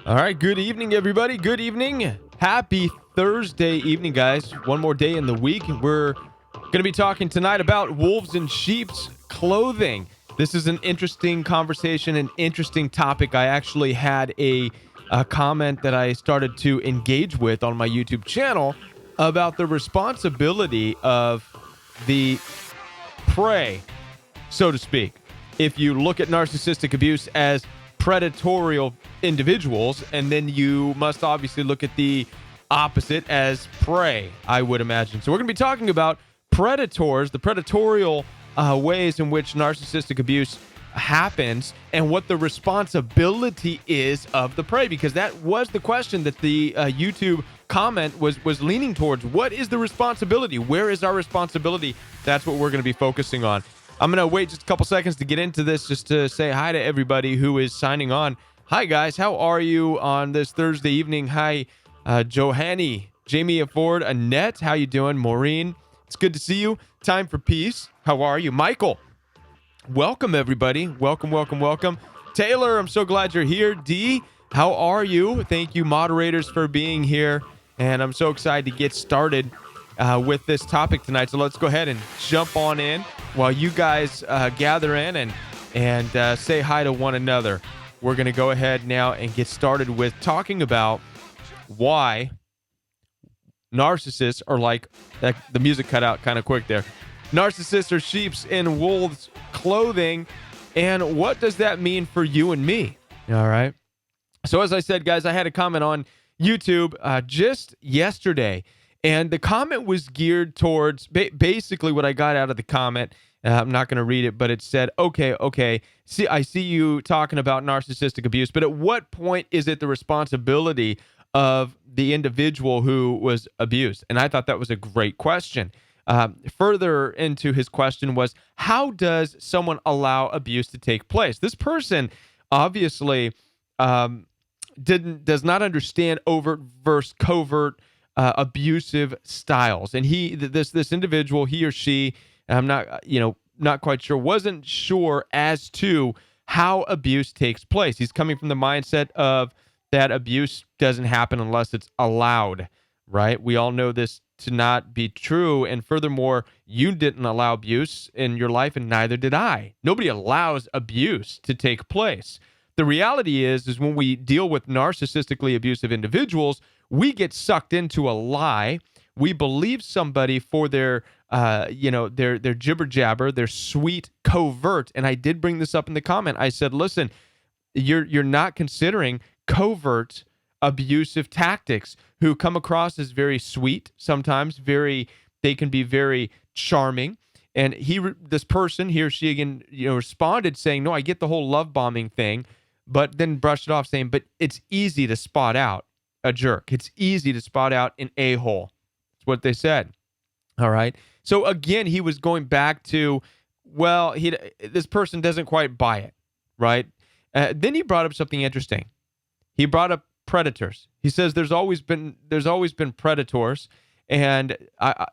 All right, good evening, everybody. Good evening. Happy Thursday evening, guys. One more day in the week. We're going to be talking tonight about wolves in sheep's clothing. This is an interesting conversation, an interesting topic. I actually had a comment that I started to engage with on my YouTube channel about the responsibility of the prey, so to speak. If you look at narcissistic abuse as predatorial individuals, and then you must obviously look at the opposite as prey, I would imagine. So we're going to be talking about predators, the predatorial ways in which narcissistic abuse happens, and what the responsibility is of the prey, because that was the question that the YouTube comment was leaning towards. What is the responsibility? Where is our responsibility? That's what we're going to be focusing on. I'm going to wait just a couple seconds to get into this, just to say hi to everybody who is signing on. Hi, guys. How are you on this Thursday evening? Hi, Johanny, Jamie Ford, Annette. How you doing? Maureen, it's good to see you. Time for Peace. How are you? Michael, welcome, everybody. Welcome, welcome, welcome. Taylor, I'm so glad you're here. Dee, how are you? Thank you, moderators, for being here. And I'm so excited to get started with this topic tonight. So let's go ahead and jump on in while you guys gather in and say hi to one another. We're going to go ahead now and get started with talking about why narcissists are like, the music cut out kind of quick there. Narcissists are sheep's in wolves' clothing. And what does that mean for you and me? All right. So as I said, guys, I had a comment on YouTube just yesterday. And the comment was geared towards basically what I got out of the comment. I'm not going to read it, but it said, okay. See, I see you talking about narcissistic abuse, but at what point is it the responsibility of the individual who was abused? And I thought that was a great question. Further into his question was, how does someone allow abuse to take place? This person obviously does not understand overt versus covert abusive styles, and this individual, he or she, I'm not quite sure, wasn't sure as to how abuse takes place. He's coming from the mindset of that abuse doesn't happen unless it's allowed, right? We all know this to not be true, and furthermore, you didn't allow abuse in your life, and neither did I. Nobody allows abuse to take place. The reality is when we deal with narcissistically abusive individuals, we get sucked into a lie. We believe somebody for their jibber jabber, their sweet covert. And I did bring this up in the comment. I said, listen, you're not considering covert abusive tactics, who come across as very sweet, sometimes they can be very charming. And this person, he or she again, responded saying, no, I get the whole love bombing thing, but then brushed it off saying, but it's easy to spot out a jerk. It's easy to spot out an a-hole. That's what they said. All right. So again, he was going back to, well, this person doesn't quite buy it, right? Then he brought up something interesting. He brought up predators. He says there's always been predators, and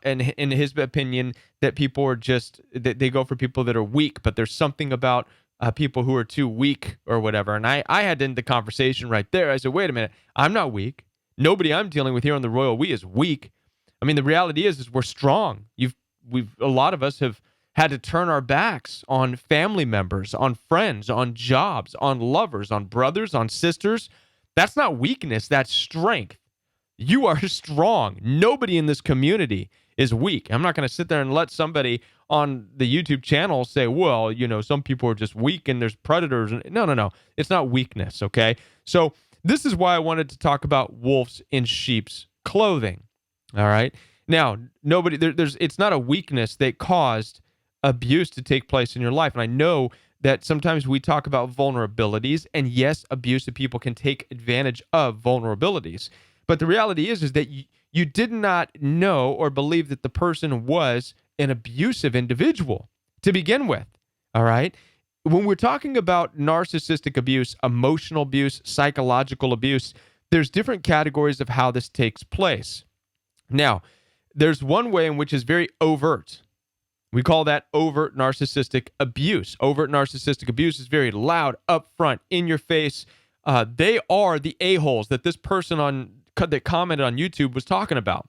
in his opinion, that people are that they go for people that are weak, but there's something about people who are too weak or whatever. And I had to end the conversation right there. I said, wait a minute, I'm not weak. Nobody I'm dealing with here on the Royal We is weak. I mean, the reality is we're strong. A lot of us have had to turn our backs on family members, on friends, on jobs, on lovers, on brothers, on sisters. That's not weakness, that's strength. You are strong. Nobody in this community is weak. I'm not going to sit there and let somebody on the YouTube channel say, well, some people are just weak and there's predators. No. It's not weakness, okay? So this is why I wanted to talk about wolves in sheep's clothing, all right? Now, it's not a weakness that caused abuse to take place in your life. And I know that sometimes we talk about vulnerabilities, and yes, abusive people can take advantage of vulnerabilities. But the reality is that you did not know or believe that the person was an abusive individual to begin with, all right? When we're talking about narcissistic abuse, emotional abuse, psychological abuse, there's different categories of how this takes place. Now, there's one way in which is very overt. We call that overt narcissistic abuse. Overt narcissistic abuse is very loud, upfront, in your face, They are the a-holes that this person that commented on YouTube was talking about.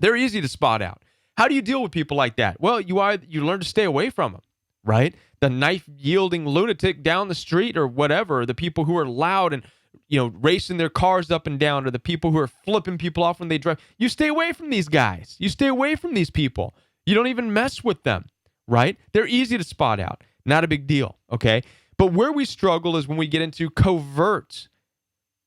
They're easy to spot out. How do you deal with people like that? Well, you learn to stay away from them, right? The knife-yielding lunatic down the street or whatever, the people who are loud and racing their cars up and down, or the people who are flipping people off when they drive. You stay away from these guys. You stay away from these people. You don't even mess with them, right? They're easy to spot out. Not a big deal, okay? But where we struggle is when we get into covert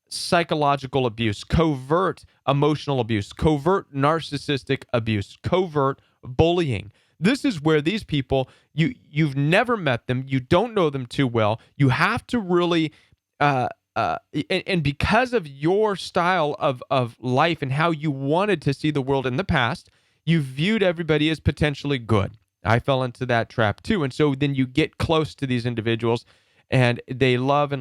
psychological abuse, covert emotional abuse, covert narcissistic abuse, covert bullying. This is where these people, you've never met them, you don't know them too well. You have to really, and because of your style of life and how you wanted to see the world in the past, you viewed everybody as potentially good. I fell into that trap too. And so then you get close to these individuals and they love,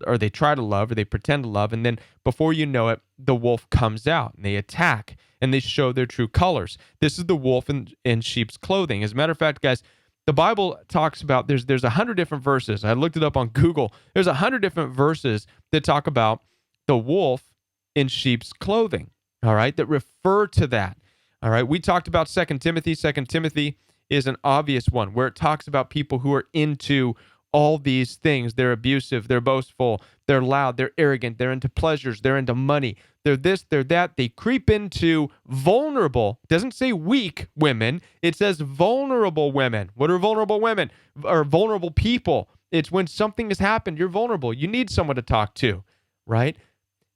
or they try to love, or they pretend to love. And then before you know it, the wolf comes out and they attack and they show their true colors. This is the wolf in sheep's clothing. As a matter of fact, guys, the Bible talks about, there's 100 different verses. I looked it up on Google. There's 100 different verses that talk about the wolf in sheep's clothing, all right, that refer to that. All right, we talked about 2 Timothy. 2 Timothy is an obvious one where it talks about people who are into all these things. They're abusive, they're boastful, they're loud, they're arrogant, they're into pleasures, they're into money, they're this, they're that. They creep into vulnerable, it doesn't say weak women, it says vulnerable women. What are vulnerable women? Or vulnerable people. It's when something has happened, you're vulnerable. You need someone to talk to, right?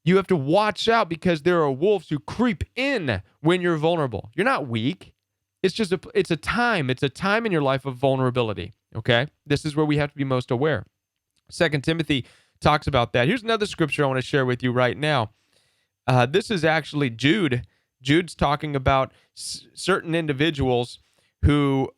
You have to watch out because there are wolves who creep in when you're vulnerable. You're not weak. It's a time in your life of vulnerability, okay? This is where we have to be most aware. 2 Timothy talks about that. Here's another scripture I want to share with you right now. This is actually Jude. Jude's talking about certain individuals who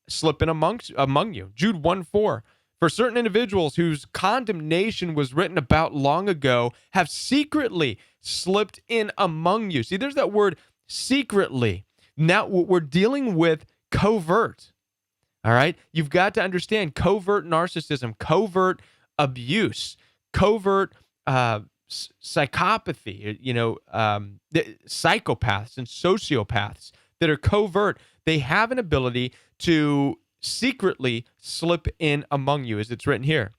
slip in among you. Jude 1:4. For certain individuals whose condemnation was written about long ago have secretly slipped in among you. See, there's that word secretly. Now we're dealing with covert, all right? You've got to understand covert narcissism, covert abuse, covert psychopathy, psychopaths and sociopaths that are covert. They have an ability to secretly slip in among you, as it's written here.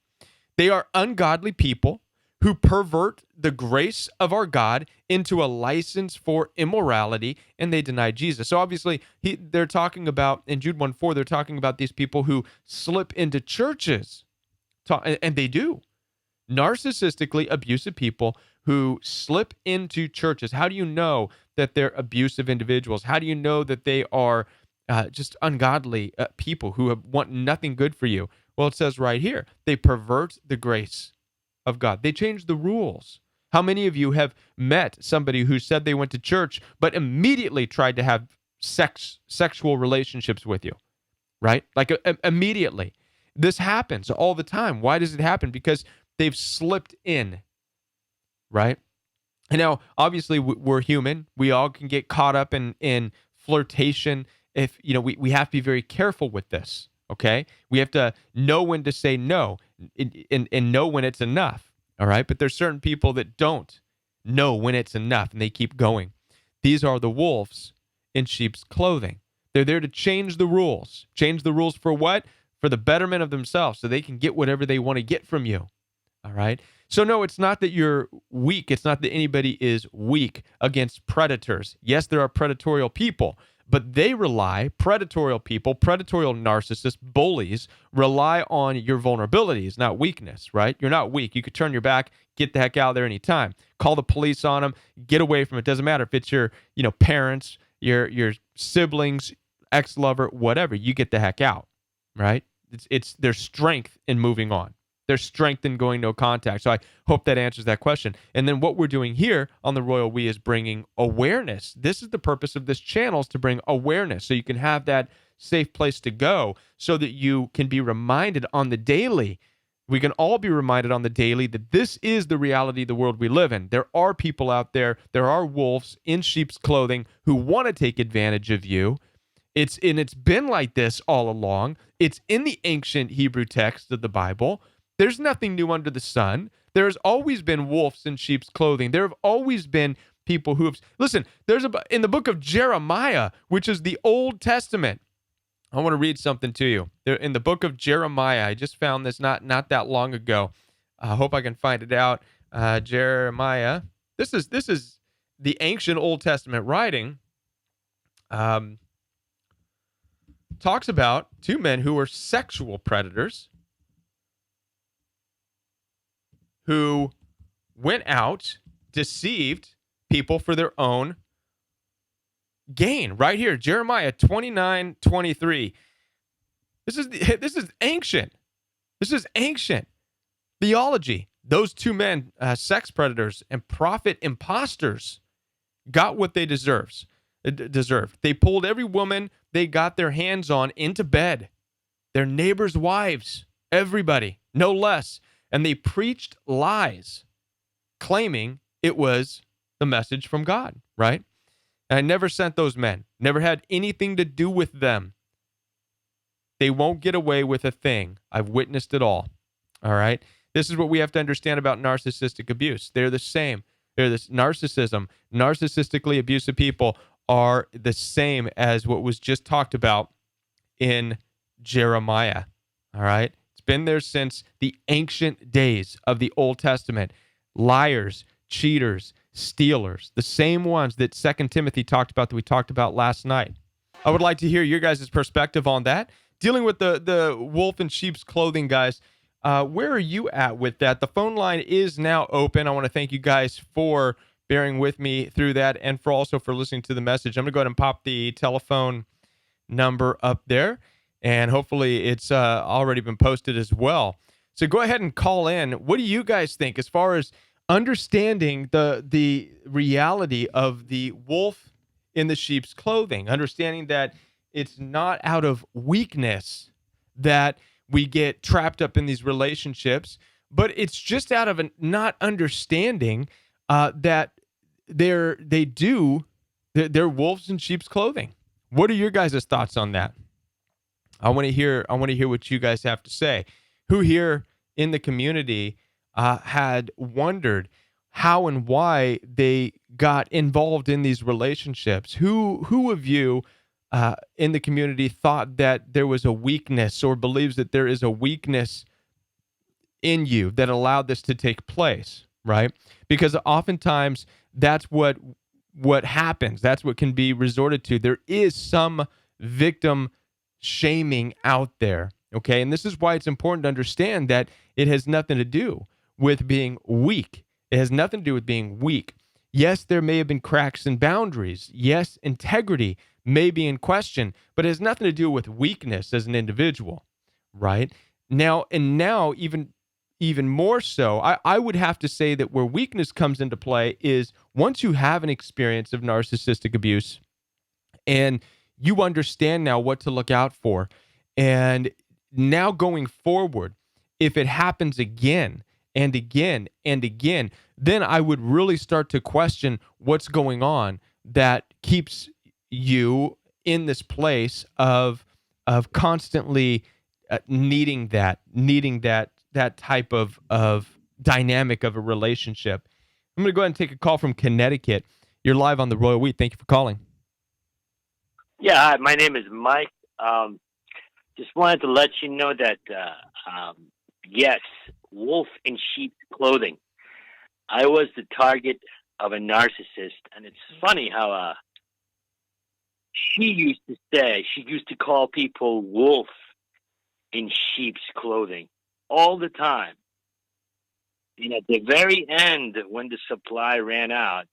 They are ungodly people who pervert the grace of our God into a license for immorality, and they deny Jesus. So obviously, they're talking about, in Jude 1:4, they're talking about these people who slip into churches, and they do. Narcissistically abusive people who slip into churches. How do you know that they're abusive individuals? How do you know that they are just ungodly people who want nothing good for you? Well, it says right here, they pervert the grace of God. They change the rules. How many of you have met somebody who said they went to church but immediately tried to have sexual relationships with you, right? Like immediately. This happens all the time. Why does it happen? Because they've slipped in, right? And now, obviously, we're human. We all can get caught up in flirtation. If we have to be very careful with this. Okay, we have to know when to say no and know when it's enough. All right, but there's certain people that don't know when it's enough and they keep going. These are the wolves in sheep's clothing. They're there to change the rules. Change the rules for what? For the betterment of themselves, so they can get whatever they want to get from you. All right. So no, it's not that you're weak. It's not that anybody is weak against predators. Yes, there are predatorial people, but predatorial people, predatorial narcissists, bullies, rely on your vulnerabilities, not weakness, right? You're not weak. You could turn your back, get the heck out of there anytime. Call the police on them, get away from it. Doesn't matter if it's your, parents, your siblings, ex-lover, whatever. You get the heck out, right? It's their strength in moving on. There's strength in going no contact. So I hope that answers that question. And then what we're doing here on the Royal We is bringing awareness. This is the purpose of this channel, is to bring awareness so you can have that safe place to go so that you can be reminded on the daily. We can all be reminded on the daily that this is the reality of the world we live in. There are people out there, there are wolves in sheep's clothing who want to take advantage of you. It's been like this all along. It's in the ancient Hebrew text of the Bible. There's nothing new under the sun. There's always been wolves in sheep's clothing. There have always been people who have, listen, in the book of Jeremiah, which is the Old Testament. I want to read something to you. There, in the book of Jeremiah, I just found this not that long ago. I hope I can find it out. Jeremiah. This is the ancient Old Testament writing. Talks about two men who were sexual predators who went out, deceived people for their own gain. Right here, Jeremiah 29:23. This is ancient. This is ancient theology. Those two men, sex predators and prophet imposters, got what they deserved. They pulled every woman they got their hands on into bed, their neighbors' wives, everybody, no less. And they preached lies, claiming it was the message from God, right? And I never sent those men, never had anything to do with them. They won't get away with a thing. I've witnessed it all right? This is what we have to understand about narcissistic abuse. They're the same. They're this narcissism. Narcissistically abusive people are the same as what was just talked about in Jeremiah, all right? It's been there since the ancient days of the Old Testament. Liars, cheaters, stealers, the same ones that 2 Timothy talked about that we talked about last night. I would like to hear your guys' perspective on that. Dealing with the wolf in sheep's clothing, guys, where are you at with that? The phone line is now open. I want to thank you guys for bearing with me through that and for listening to the message. I'm going to go ahead and pop the telephone number up there, and hopefully it's already been posted as well. So go ahead and call in. What do you guys think as far as understanding the reality of the wolf in the sheep's clothing, understanding that it's not out of weakness that we get trapped up in these relationships, but it's just out of not understanding that they're wolves in sheep's clothing. What are your guys' thoughts on that? I want to hear what you guys have to say. Who here in the community had wondered how and why they got involved in these relationships? Who of you in the community thought that there was a weakness or believes that there is a weakness in you that allowed this to take place, right? Because oftentimes that's what happens. That's what can be resorted to. There is some victim shaming out there, okay? And this is why it's important to understand that it has nothing to do with being weak. It has nothing to do with being weak. Yes, there may have been cracks in boundaries. Yes, integrity may be in question, but it has nothing to do with weakness as an individual, right? Now even more so, I would have to say that where weakness comes into play is once you have an experience of narcissistic abuse and you understand now what to look out for, and now going forward, if it happens again and again and again, then I would really start to question what's going on that keeps you in this place of constantly needing that type of dynamic of a relationship. I'm going to go ahead and take a call from Connecticut. You're live on the Royal We. Thank you for calling. Yeah, hi, my name is Mike. Just wanted to let you know that, yes, wolf in sheep's clothing. I was the target of a narcissist, and it's funny how she used to call people wolf in sheep's clothing all the time. And at the very end, when the supply ran out,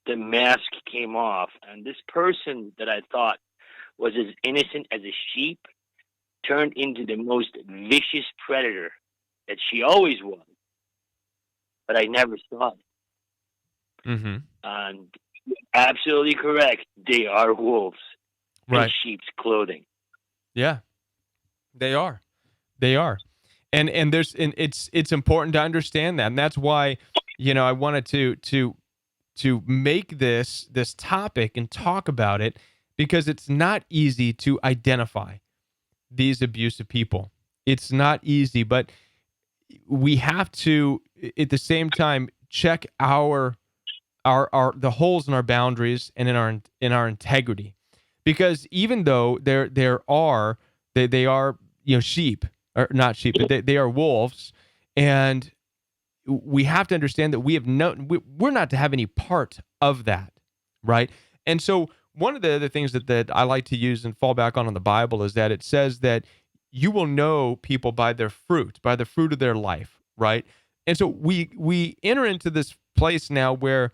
the mask came off, and this person that I thought was as innocent as a sheep turned into the most vicious predator that she always was. But I never saw it. Mm-hmm. And absolutely correct. They are wolves in sheep's clothing. Yeah, they are. They are. And it's important to understand that. And that's why, I wanted to make this topic and talk about it, because it's not easy to identify these abusive people. It's not easy, but we have to, at the same time, check our the holes in our boundaries and in our integrity, because even though they are, sheep, or not sheep, but they are wolves, and we have to understand that we're not to have any part of that, right? And so one of the other things that I like to use and fall back on in the Bible is that it says that you will know people by their fruit, by the fruit of their life, right? And so we enter into this place now where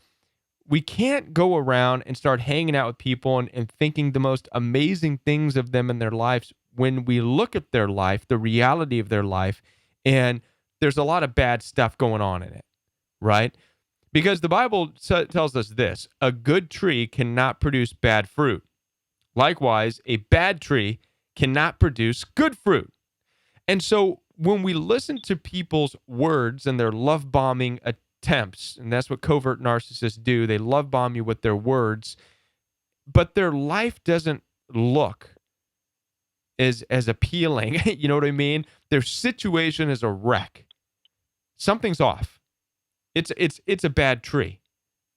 we can't go around and start hanging out with people and thinking the most amazing things of them in their lives when we look at their life, the reality of their life, and there's a lot of bad stuff going on in it, right? Because the Bible tells us this: a good tree cannot produce bad fruit. Likewise, a bad tree cannot produce good fruit. And so when we listen to people's words and their love bombing attempts, and that's what covert narcissists do, they love bomb you with their words, but their life doesn't look as appealing. You know what I mean? Their situation is a wreck. Something's off. It's a bad tree.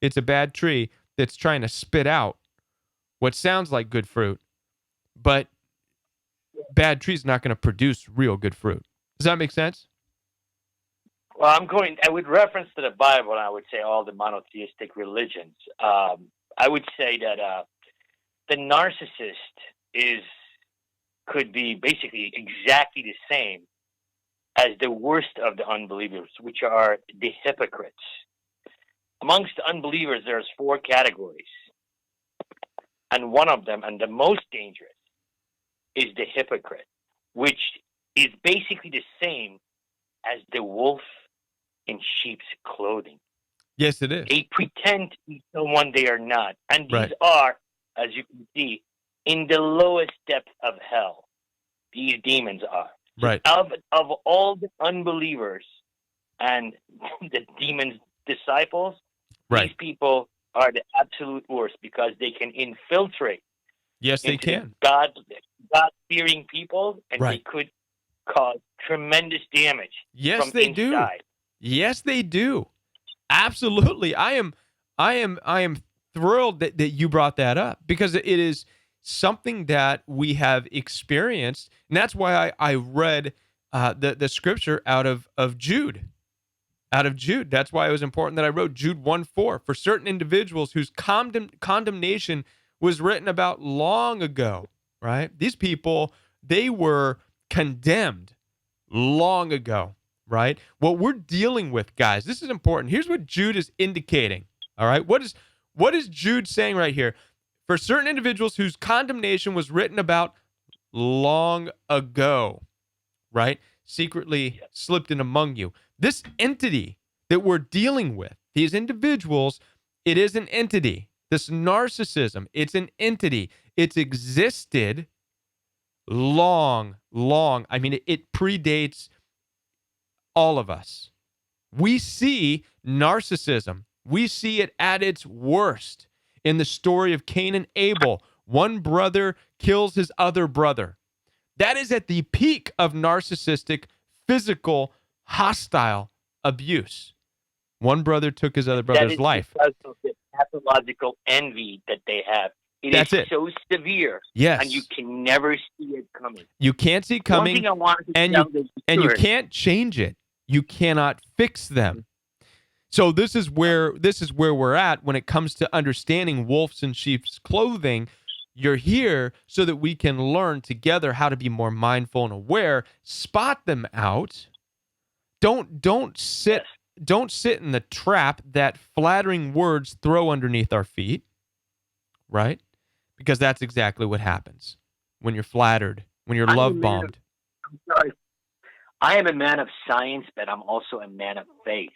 It's a bad tree that's trying to spit out what sounds like good fruit, but bad tree's not going to produce real good fruit. Does that make sense? Well, I would reference to the Bible, and I would say all the monotheistic religions. I would say that the narcissist could be basically exactly the same as the worst of the unbelievers, which are the hypocrites. Amongst the unbelievers, there's 4 categories, and one of them, and the most dangerous, is the hypocrite, which is basically the same as the wolf in sheep's clothing. Yes, it is. They pretend to be someone they are not. And these Right. are, as you can see, in the lowest depth of hell. These demons are. So Right. of all the unbelievers and the demon's disciples, Right. these people are the absolute worst because they can infiltrate Yes, they into the can. God-fearing people, and they Right. could cause tremendous damage Yes, from they do. inside. Yes, they do. Absolutely. I am thrilled that you brought that up, because it is something that we have experienced. And that's why I read the scripture out of Jude. Out of Jude. That's why it was important that I wrote Jude 1:4 for certain individuals whose condemnation was written about long ago, right? These people, they were condemned long ago, right? What we're dealing with, guys, this is important. Here's what Jude is indicating. All right. What is Jude saying right here? For certain individuals whose condemnation was written about long ago, right? Secretly slipped in among you. This entity that we're dealing with, these individuals, it is an entity. This narcissism, it's an entity. It's existed long, long. I mean, it predates all of us. We see narcissism. We see it at its worst in the story of Cain and Abel. One brother kills his other brother. That is at the peak of narcissistic, physical, hostile abuse. One brother took his other That brother's is life. because of the pathological envy that they have. It That's is it. so severe, and you Yes. can never see it coming. You can't see it One coming, thing I wanted to and tell you the and you viewers, can't change it. You cannot fix them. So this is where we're at when it comes to understanding wolves in sheep's clothing. You're here so that we can learn together how to be more mindful and aware, spot them out. Don't sit yes, don't sit in the trap that flattering words throw underneath our feet, right? Because that's exactly what happens when you're flattered, when you're I'm a love man of, bombed. I'm sorry, I am a man of science, but I'm also a man of faith.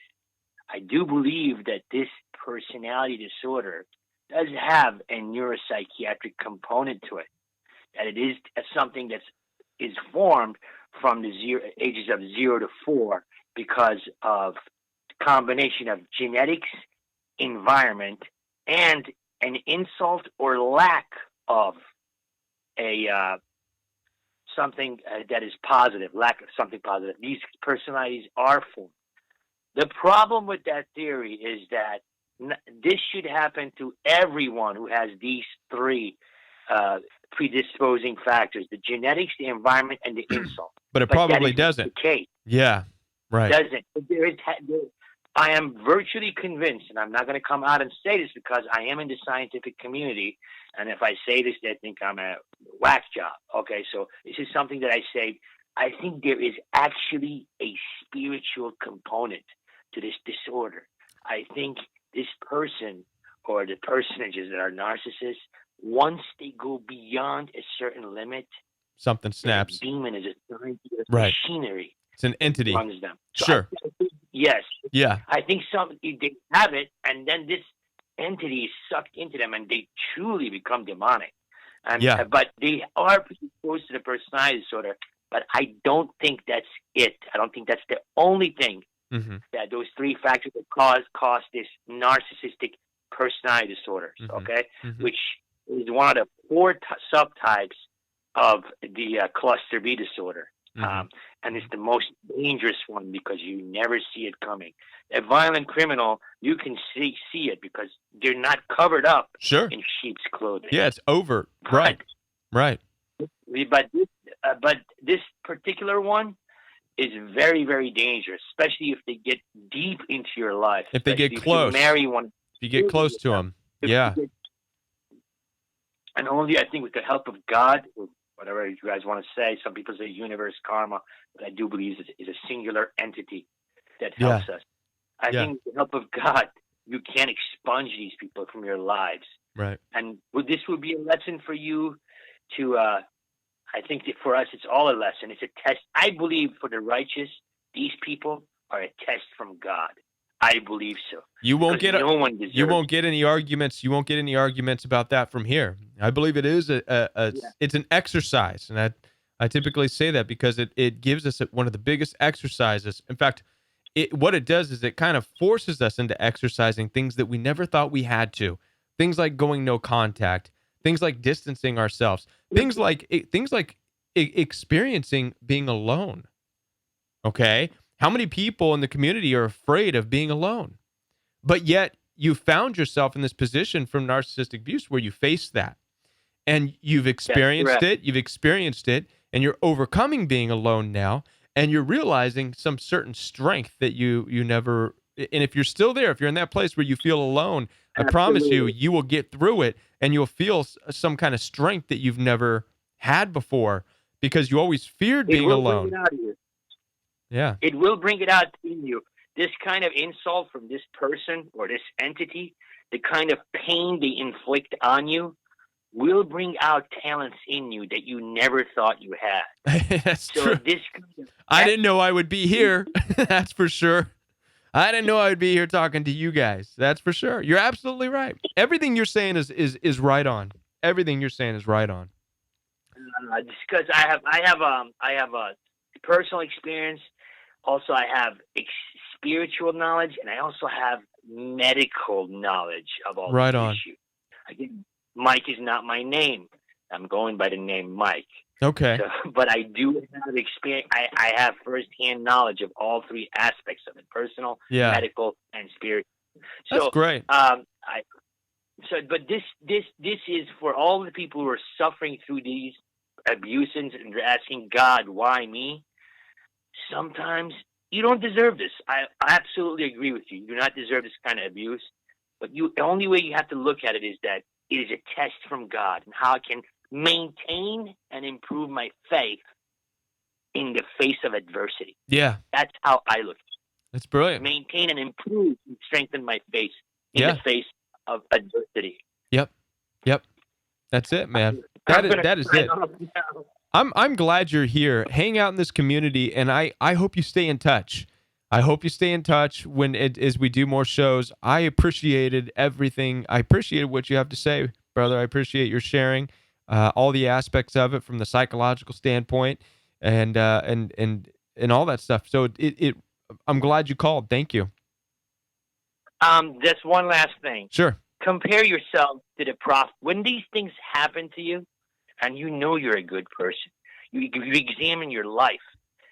I do believe that this personality disorder does have a neuropsychiatric component to it. That it is something that is formed from the ages of 0 to 4 because of the combination of genetics, environment, and an insult or lack of a something that is positive, lack of something positive. These personalities are formed. The problem with that theory is that this should happen to everyone who has these three predisposing factors: the genetics, the environment, and the insult. But it But that probably is doesn't. the case. Yeah. Right. Doesn't. I am virtually convinced, and I'm not going to come out and say this because I am in the scientific community, and if I say this, they think I'm a whack job. Okay, so this is something that I say. I think there is actually a spiritual component to this disorder. I think this person or the personages that are narcissists, once they go beyond a certain limit, Something snaps. the demon is assigned to the Right. machinery. It's an entity. Runs them. So Sure. Yes. Yeah. I think they have it, and then this entity is sucked into them, and they truly become demonic. And, Yeah. But they are predisposed to the personality disorder. But I don't think that's it. I don't think that's the only thing that those three factors that cause this narcissistic personality disorder. Okay, which is one of the four subtypes of the cluster B disorder. And it's the most dangerous one because you never see it coming. A violent criminal, you can see it because they're not covered up in sheep's clothing. Yeah, it's overt. Right. Right. But this particular one is very, very dangerous, especially if they get deep into your life. If they get close. If you marry one. If you get close to them. Yeah. And only, I think, with the help of God, or whatever you guys want to say, some people say universe, karma, but I do believe is a singular entity that helps us. I think with the help of God, you can expunge these people from your lives. Right. And this would be a lesson for you to, I think that for us, it's all a lesson. It's a test. I believe for the righteous, these people are a test from God. I believe so. You won't get no one deserves. You won't get any arguments. You won't get any arguments about that from here. I believe it is it's an exercise, and I typically say that because it gives us one of the biggest exercises. In fact, what it does is it kind of forces us into exercising things that we never thought we had to. Things like going no contact. Things like distancing ourselves. Things like experiencing being alone. Okay. How many people in the community are afraid of being alone? But yet you found yourself in this position from narcissistic abuse where you face that. And you've experienced it, and you're overcoming being alone now, and you're realizing some certain strength that you never. And if you're still there, if you're in that place where you feel alone, I promise you will get through it, and you'll feel some kind of strength that you've never had before because you always feared being alone. Yeah. It will bring it out in you. This kind of insult from this person or this entity, the kind of pain they inflict on you, will bring out talents in you that you never thought you had. That's true. I didn't know I would be here. That's for sure. I didn't know I would be here talking to you guys. That's for sure. You're absolutely right. Everything you're saying is right on. Everything you're saying is right on. Just because I have a personal experience. Also, I have spiritual knowledge, and I also have medical knowledge of all right these on. issues. Again, Mike is not my name. I'm going by the name Mike. Okay. So, but I do have experience. I have firsthand knowledge of all three aspects of it: personal, medical, and spiritual. So, that's great. But this is for all the people who are suffering through these abuses and they're asking God, why me? Sometimes you don't deserve this. I absolutely agree with you. You do not deserve this kind of abuse. But the only way you have to look at it is that it is a test from God and how I can maintain and improve my faith in the face of adversity. Yeah. That's how I look at it. That's brilliant. Maintain and improve and strengthen my faith in the face of adversity. Yep. That's it, man. That is it. I'm glad you're here. Hang out in this community, and I hope you stay in touch. I hope you stay in touch as we do more shows. I appreciated everything. I appreciated what you have to say, brother. I appreciate your sharing all the aspects of it from the psychological standpoint and all that stuff. So I'm glad you called. Thank you. Just one last thing. Sure. Compare yourself to the prof. When these things happen to you, and you know you're a good person, You examine your life.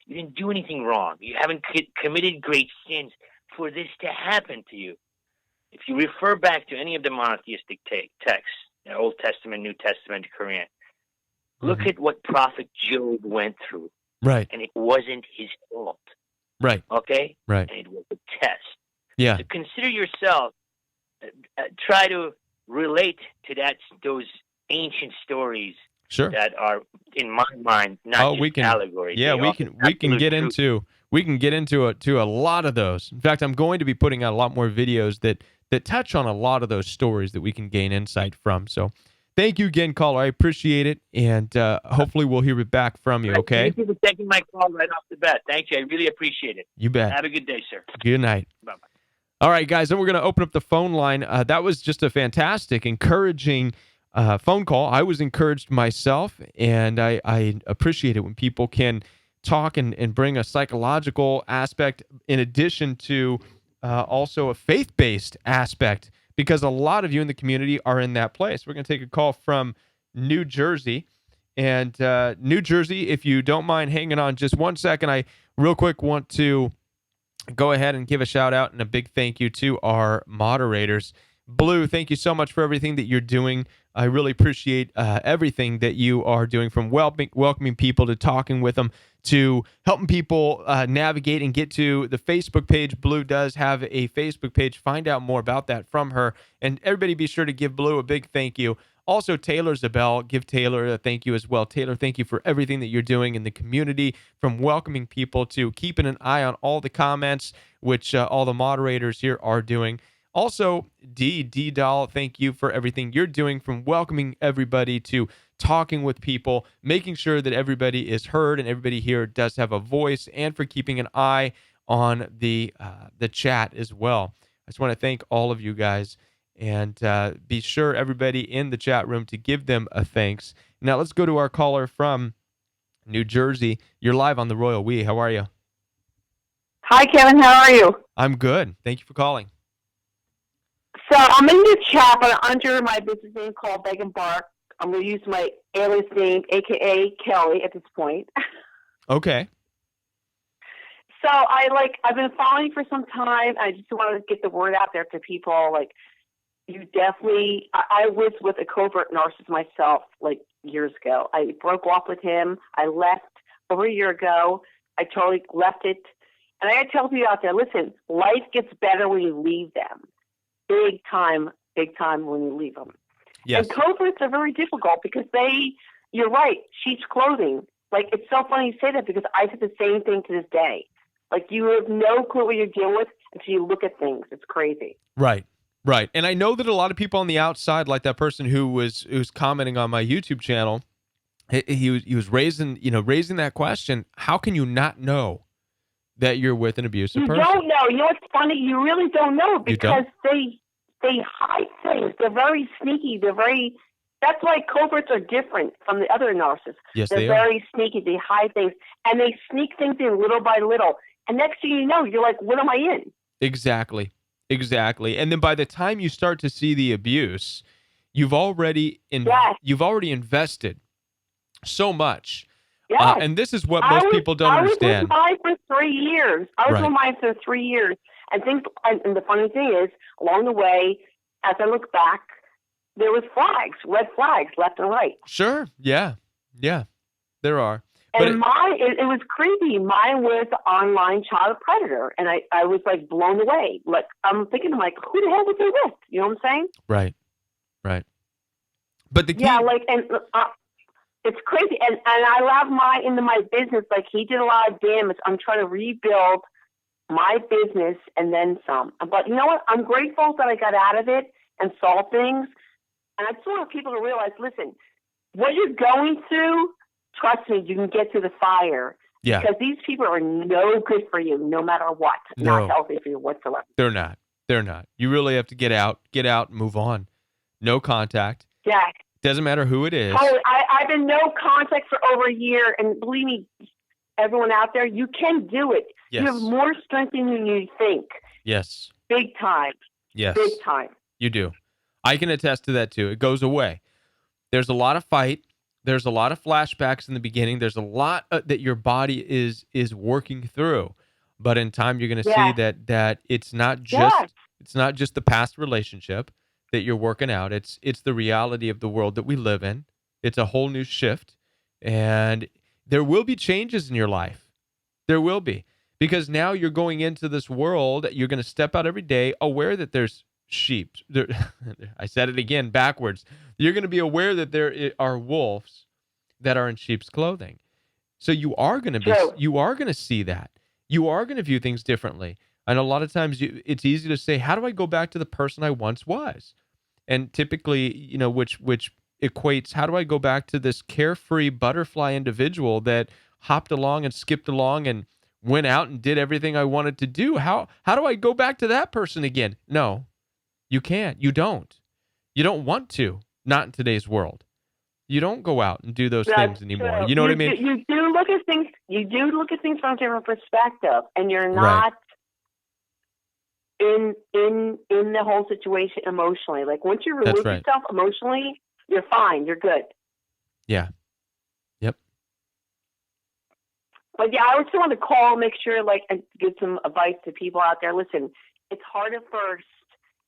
You didn't do anything wrong. You haven't committed great sins for this to happen to you. If you refer back to any of the monotheistic texts, Old Testament, New Testament, Quran, look at what Prophet Job went through. Right. And it wasn't his fault. Right. Okay? Right. And it was a test. Yeah. So consider yourself, try to relate to those ancient stories Sure. that are, in my mind, not just allegory. Yeah, we can get into a lot of those. In fact, I'm going to be putting out a lot more videos that touch on a lot of those stories that we can gain insight from. So thank you again, caller. I appreciate it, and hopefully we'll hear it back from you, okay? Thank you for taking my call right off the bat. Thank you. I really appreciate it. You bet. Have a good day, sir. Good night. Bye-bye. All right, guys, then we're going to open up the phone line. That was just a fantastic, encouraging phone call. I was encouraged myself, and I appreciate it when people can talk and bring a psychological aspect in addition to also a faith-based aspect, because a lot of you in the community are in that place. We're going to take a call from New Jersey. And New Jersey, if you don't mind hanging on just 1 second, I real quick want to go ahead and give a shout out and a big thank you to our moderators. Blue, thank you so much for everything that you're doing. I really appreciate everything that you are doing, from welcoming people to talking with them to helping people navigate and get to the Facebook page. Blue does have a Facebook page. Find out more about that from her. And everybody be sure to give Blue a big thank you. Also, Taylor Zabel, give Taylor a thank you as well. Taylor, thank you for everything that you're doing in the community, from welcoming people to keeping an eye on all the comments, which all the moderators here are doing. Also, D-Doll, thank you for everything you're doing, from welcoming everybody to talking with people, making sure that everybody is heard and everybody here does have a voice, and for keeping an eye on the chat as well. I just want to thank all of you guys. And be sure, everybody in the chat room, to give them a thanks. Now, let's go to our caller from New Jersey. You're live on the Royal We. How are you? Hi, Kevin. How are you? I'm good. Thank you for calling. So I'm in your chat, but under my business name called Beg and Bark. I'm going to use my alias name, a.k.a. Kelly, at this point. Okay. So I've been following for some time. I just want to get the word out there to people. You definitely, I was with a covert narcissist myself, years ago. I broke off with him. I left over a year ago. I totally left it. And I got to tell people out there, listen, life gets better when you leave them. Big time when you leave them. Yes. And coverts are very difficult because you're right, sheep's clothing. It's so funny you say that, because I said the same thing to this day. You have no clue what you're dealing with until you look at things. It's crazy. Right. Right. And I know that a lot of people on the outside, like that person who was commenting on my YouTube channel, he was raising that question. How can you not know that you're with an abusive person? You don't know. You know what's funny? You really don't know, because they hide things. They're very sneaky. That's why coverts are different from the other narcissists. Yes, They're very sneaky. They hide things, and they sneak things in little by little. And next thing you know, you're like, what am I in? Exactly. And then by the time you start to see the abuse, you've already invested so much. Yes. And this is what most people don't understand. I was with mine for 3 years. And and the funny thing is, along the way, as I look back, there was red flags left and right. Sure. Yeah. There are. And it was creepy. Mine was online child predator, and I was blown away. I'm thinking, who the hell was he with? You know what I'm saying? Right. But the key, it's crazy. And I allowed mine into my business. He did a lot of damage. I'm trying to rebuild my business and then some. But you know what? I'm grateful that I got out of it and saw things. And I just want people to realize, listen, what you're going through, trust me, you can get through the fire. Yeah. Because these people are no good for you, no matter what. No. Not healthy for you whatsoever. They're not. You really have to get out and move on. No contact. Yeah. Doesn't matter who it is. Oh, I've been no contact for over a year, and believe me, everyone out there, you can do it. Yes. You have more strength than you think. Yes. Big time. Yes. Big time. You do. I can attest to that too. It goes away. There's a lot of fight. There's a lot of flashbacks in the beginning. There's a lot that your body is working through, but in time you're going to see Yes. that Yes. it's not just the past relationship that you're working out. It's the reality of the world that we live in. It's a whole new shift, and there will be changes in your life. There will be, because now you're going into this world. You're going to step out every day aware that there's sheep. There, I said it again backwards. You're going to be aware that there are wolves that are in sheep's clothing. So True. you are going to see that. You are going to view things differently. And a lot of times it's easy to say, how do I go back to the person I once was? And typically, which equates, how do I go back to this carefree butterfly individual that hopped along and skipped along and went out and did everything I wanted to do? How do I go back to that person again? No, you can't. You don't. You don't want to. Not in today's world. You don't go out and do those That's things anymore. true. You know what I mean? You do look at things. You do look at things from a different perspective, and you're Right. not in the whole situation emotionally. Like once you That's remove right. yourself emotionally, you're fine. You're good. Yeah. Yep. But yeah, I would still want to call, make sure, like, and give some advice to people out there. Listen, it's hard at first,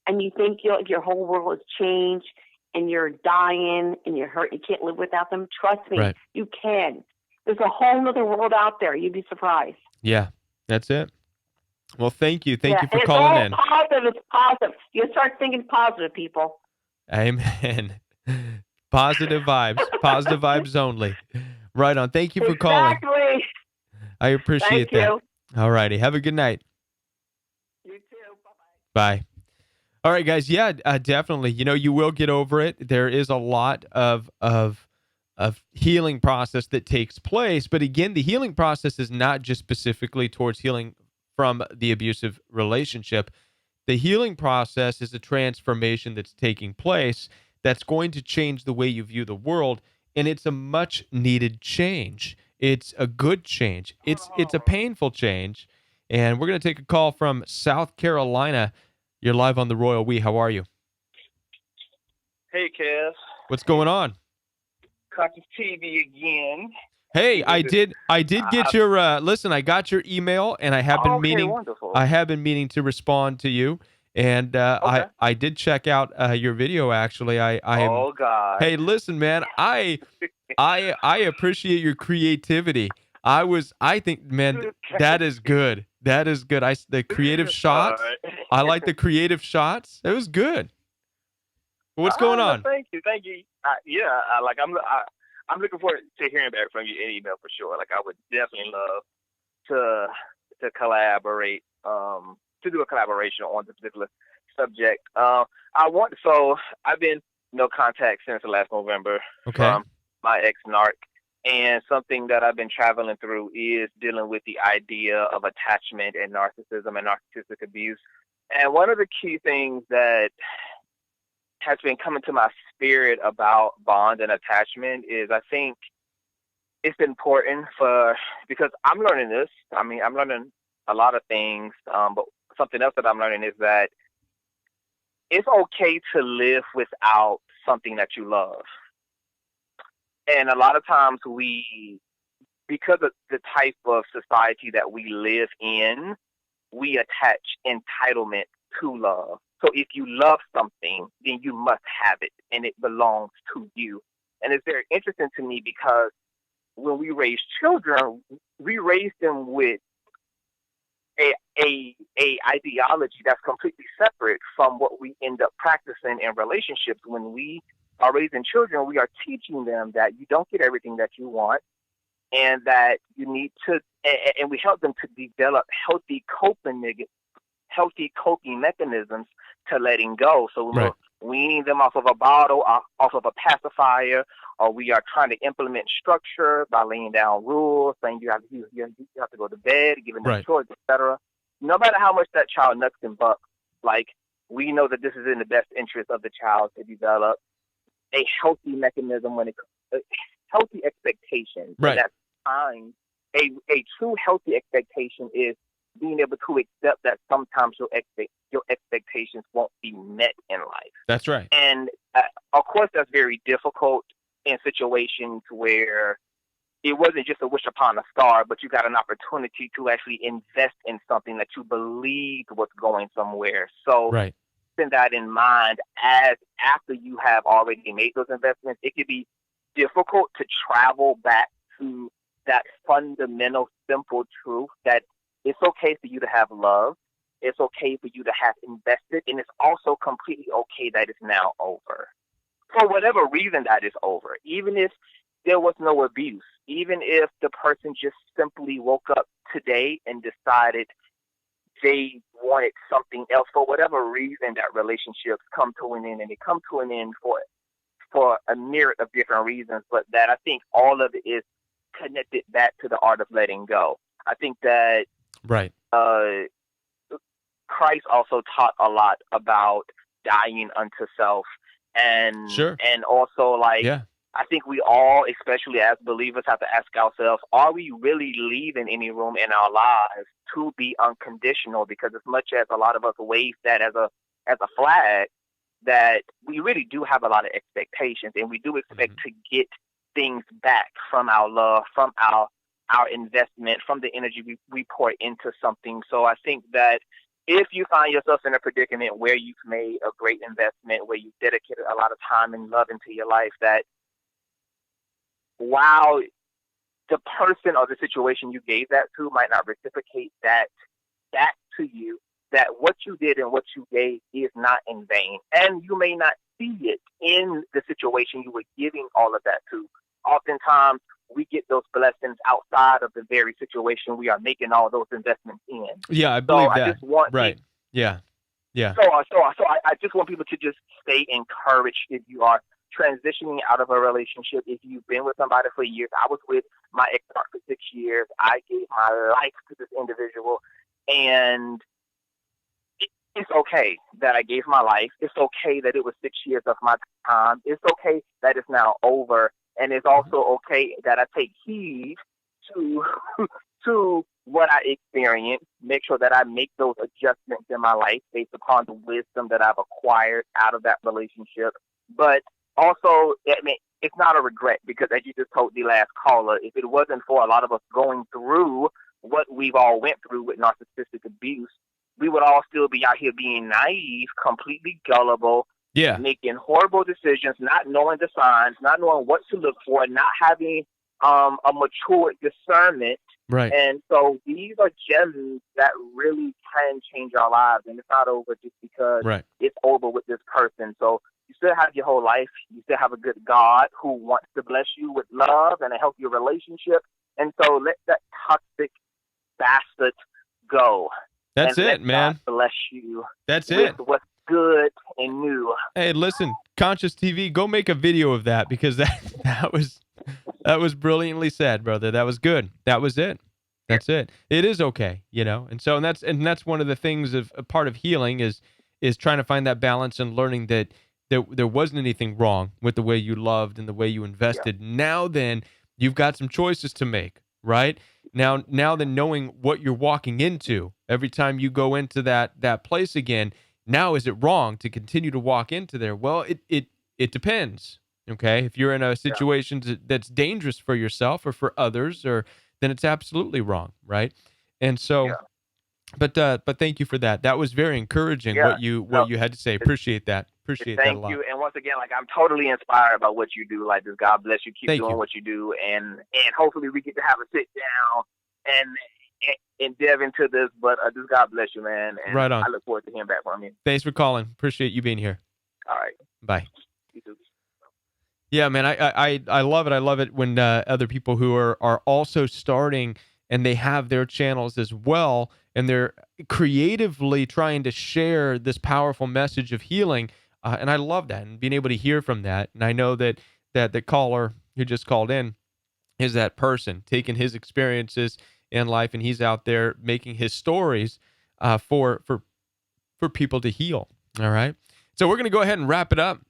and you think your whole world has changed, and you're dying, and you're hurt. You can't live without them. Trust me, Right. you can. There's a whole other world out there. You'd be surprised. Yeah. That's it. Well, thank you. Thank Yeah, you for and it's calling all in. positive. It's positive. You start thinking positive, people. Amen. Positive vibes. Positive vibes only. Right on. Thank you for calling. Exactly. I Thank appreciate that. you. All righty. Have a good night. You too. Bye-bye. Bye. All right, guys. Yeah, definitely. You will get over it. There is a lot of healing process that takes place, but again, the healing process is not just specifically towards healing from the abusive relationship. The healing process is a transformation that's taking place that's going to change the way you view the world, and it's a much needed change. It's a good change. It's a painful change, and we're going to take a call from South Carolina. You're live on the Royal We. How are you? Hey, Kev. What's going on? Conscious TV again. Hey, I did get your listen, I got your email, and Okay, wonderful. I have been meaning to respond to you, and Okay. I did check out your video actually. I am Oh, God. Hey, listen, man, I appreciate your creativity. I think, man, that is good. That is good. The creative shots. All right. I like the creative shots. It was good. What's going on? Thank you. I'm looking forward to hearing back from you in email for sure. Like, I would definitely love to collaborate, to do a collaboration on this particular subject. I've been no contact since last November from my ex-narc. And something that I've been traveling through is dealing with the idea of attachment and narcissism and narcissistic abuse. And one of the key things that has been coming to my spirit about bond and attachment is I think it's important because I'm learning this. I mean, I'm learning a lot of things, but something else that I'm learning is that it's okay to live without something that you love. And a lot of times because of the type of society that we live in, we attach entitlement to love. So if you love something, then you must have it, and it belongs to you. And it's very interesting to me because when we raise children, we raise them with a ideology that's completely separate from what we end up practicing in relationships. When we are raising children, we are teaching them that you don't get everything that you want, and that you need to, and we help them to develop healthy coping mechanisms to letting go. So we're weaning them off of a bottle, off of a pacifier, or we are trying to implement structure by laying down rules, saying you have to go to bed, giving them chores, etc. No matter how much that child nuts and bucks, like, we know that this is in the best interest of the child to develop a healthy mechanism healthy expectation. Right. That's fine. A true healthy expectation is being able to accept that sometimes your expectations won't be met in life. That's right. And of course, that's very difficult in situations where it wasn't just a wish upon a star, but you got an opportunity to actually invest in something that you believed was going somewhere. So Right. keeping that in mind, as after you have already made those investments, it could be difficult to travel back to that fundamental, simple truth that it's okay for you to have love. It's okay for you to have invested, and it's also completely okay that it's now over. For whatever reason that is over, even if there was no abuse, even if the person just simply woke up today and decided they wanted something else, for whatever reason that relationships come to an end, and they come to an end for a myriad of different reasons, but that I think all of it is connected back to the art of letting go. I think that Right. Christ also taught a lot about dying unto self, and Sure. and also, like, Yeah. I think we all, especially as believers, have to ask ourselves, are we really leaving any room in our lives to be unconditional? Because as much as a lot of us wave that as a flag, that we really do have a lot of expectations, and we do expect to get things back from our love, from our investment, from the energy we pour into something. So I think that if you find yourself in a predicament where you've made a great investment, where you've dedicated a lot of time and love into your life, that while the person or the situation you gave that to might not reciprocate that back to you, that what you did and what you gave is not in vain. And you may not see it in the situation you were giving all of that to. Oftentimes, we get those blessings outside of the very situation we are making all those investments in. Yeah, I believe I that. just want Right. Yeah. Yeah. So I just want people to just stay encouraged if you are transitioning out of a relationship. If you've been with somebody for years, I was with my ex-partner for 6 years. I gave my life to this individual, and it's okay that I gave my life. It's okay that it was 6 years of my time. It's okay that it's now over, and it's also okay that I take heed to to what I experience, make sure that I make those adjustments in my life based upon the wisdom that I've acquired out of that relationship. But also, I mean, it's not a regret, because as you just told the last caller, if it wasn't for a lot of us going through what we've all went through with narcissistic abuse, we would all still be out here being naive, completely gullible, Yeah. making horrible decisions, not knowing the signs, not knowing what to look for, not having a mature discernment. Right. And so these are gems that really can change our lives, and it's not over just because Right. it's over with this person. So you still have your whole life. You still have a good God who wants to bless you with love and a healthy relationship. And so let that toxic bastard go. That's and it, let man. God bless you That's with it. what's good and new. Hey, listen, Conscious TV, go make a video of that, because that was brilliantly said, brother. That was good. That was it. That's it. It is okay, and so that's one of the things of a part of healing is trying to find that balance and learning that there wasn't anything wrong with the way you loved and the way you invested. Yeah. Now then, you've got some choices to make, right? Now then, knowing what you're walking into every time you go into that place again. Now, is it wrong to continue to walk into there? Well, it depends. Okay, if you're in a situation that's dangerous for yourself or for others, or then it's absolutely wrong, right? And so, but thank you for that. That was very encouraging. What you had to say. Appreciate that. Appreciate that a Thank lot. you. And once again, like, I'm totally inspired by what you do. Like, just God bless you. Keep Thank doing you. what you do, and hopefully we get to have a sit down and delve into this. But just God bless you, man. And Right on. I look forward to hearing back from you. Thanks for calling. Appreciate you being here. All right. Bye. You too. Yeah, man, I love it. I love it when other people who are also starting and they have their channels as well, and they're creatively trying to share this powerful message of healing. And I love that, and being able to hear from that. And I know that the caller who just called in is that person taking his experiences in life, and he's out there making his stories for people to heal. All right, so we're gonna go ahead and wrap it up.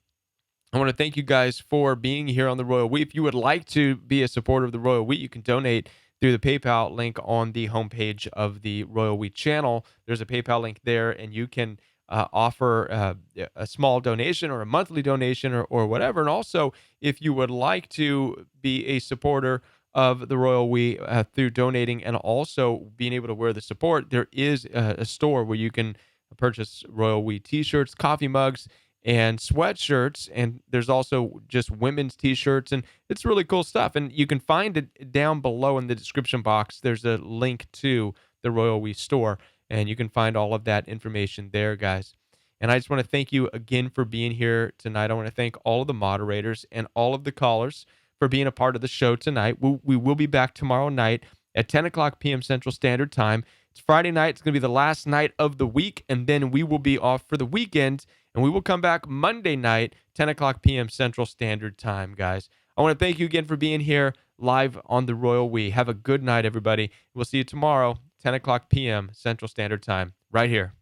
I want to thank you guys for being here on the Royal We. If you would like to be a supporter of the Royal We, you can donate through the PayPal link on the homepage of the Royal We channel. There's a PayPal link there, and you can offer a small donation or a monthly donation or whatever. And also, if you would like to be a supporter of the Royal We through donating and also being able to wear the support, there is a store where you can purchase Royal We t-shirts, coffee mugs, and sweatshirts. And there's also just women's t-shirts, and it's really cool stuff. And you can find it down below in the description box. There's a link to the Royal We store, and you can find all of that information there, guys. And I just want to thank you again for being here tonight. I want to thank all of the moderators and all of the callers for being a part of the show tonight. We will be back tomorrow night at 10 o'clock p.m. Central Standard Time. It's Friday night. It's going to be the last night of the week, and then we will be off for the weekend, and we will come back Monday night, 10 o'clock p.m. Central Standard Time, guys. I want to thank you again for being here live on the Royal We. Have a good night, everybody. We'll see you tomorrow, 10 o'clock p.m. Central Standard Time, right here